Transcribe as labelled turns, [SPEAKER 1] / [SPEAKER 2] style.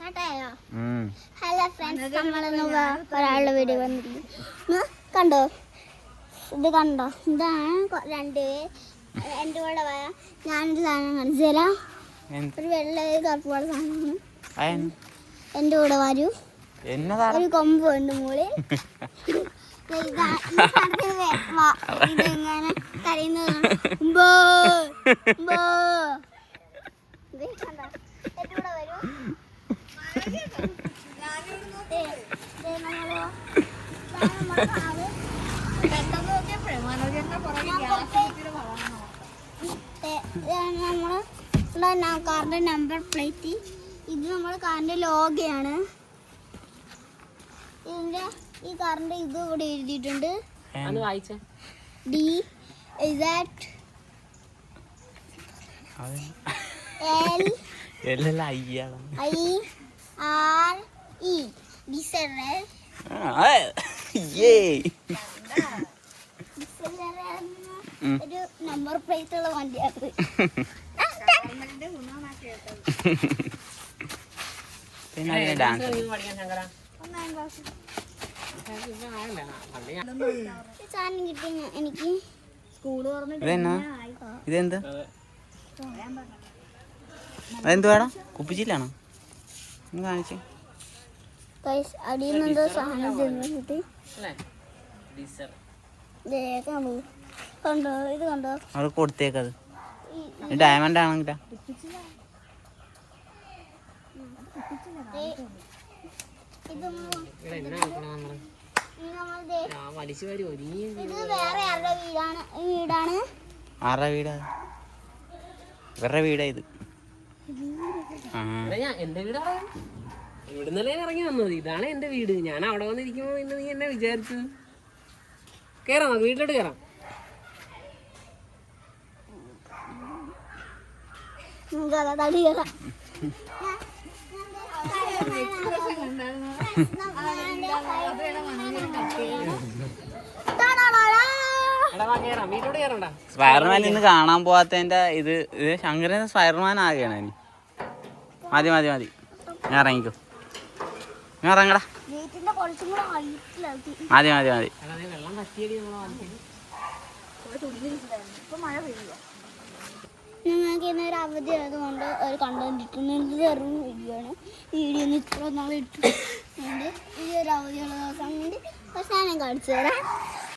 [SPEAKER 1] Hello friends, നമ്മളിന്ന് ഒരാളുടെ video വന്നിരിക്കുന്നു. കണ്ടോ, ഇത് കണ്ടോ? ഇതാണ് എൻ്റെ കൂടെ ഞാനൊരു സാധനം കാണിച്ചു തരാം. ഒരു വെള്ള കറുപ്പുള്ള സാധനമാണ്. എൻ്റെ കൂടെ വരൂ. ഒരു കൊമ്പ് ഉണ്ട് മുകളിൽ. ഇതെങ്ങനെ കരയുന്നത് നമ്മള് കാറിന്റെ നമ്പർ പ്ലേറ്റ്. ഇത് നമ്മുടെ കാറിന്റെ ലോഗയാണ്. ഇതിന്റെ ഈ കാറിന്റെ ഇത് ഇവിടെ എഴുതിയിട്ടുണ്ട്. ഒരു നമ്പർ പ്ലേറ്റ് ഉള്ള വണ്ടിയാണ്. സാധനം കിട്ടി എനിക്ക്. സ്കൂള്
[SPEAKER 2] ഇതെന്താ? അതെന്തുവാടാ? കുപ്പിച്ചില്ലാണോ? കാണിച്ചേ.
[SPEAKER 1] അടിയിൽ നിന്നെന്തോ സാധനം കിട്ടി. കണ്ടോ? ഇത് കണ്ടോ?
[SPEAKER 2] അവിടെ കൊടുത്തേക്കത് ഡയമണ്ട് ആണെങ്കിലാ.
[SPEAKER 1] ഇത് വേറെ ആരുടെ വീടാണ്?
[SPEAKER 2] ആരുടെ വീടാ? വേറെ വീടാ ഇത്.
[SPEAKER 3] എന്റെ വീടാണ്. ഇവിടുന്നല്ലേ ഇറങ്ങി വന്നത്. ഇതാണ് എന്റെ വീട്. ഞാൻ അവിടെ വന്നിരിക്കുമ്പോ പിന്നെ നീ എന്നെ വിചാരിച്ചു. കേറാം, വീട്ടിലോട്ട് കേറാം.
[SPEAKER 2] സ്പൈഡർമാൻ ഇന്ന് കാണാൻ പോവാത്തതിന്റെ ഇത് ശങ്കരൻ സ്പൈഡർമാൻ ആകെയാണ്. മതി മതി മതി, ഞാൻ ഇറങ്ങിക്കോ. ഞാൻ ഇറങ്ങടാ. മതി മതി മതി.
[SPEAKER 1] ഞങ്ങൾക്ക് ഇന്നൊരു അവധി ആയതുകൊണ്ട് ഒരു കണ്ടുകൊണ്ടിരിക്കുന്നത് വെറും വീഡിയോയാണ്. വീഡിയോ ഒന്ന് ഇത്ര നാൾ ഇട്ടിട്ടുണ്ട്. ഈ ഒരു അവധിയുള്ള ദിവസം വേണ്ടി ഞാൻ കാണിച്ചു തരാം.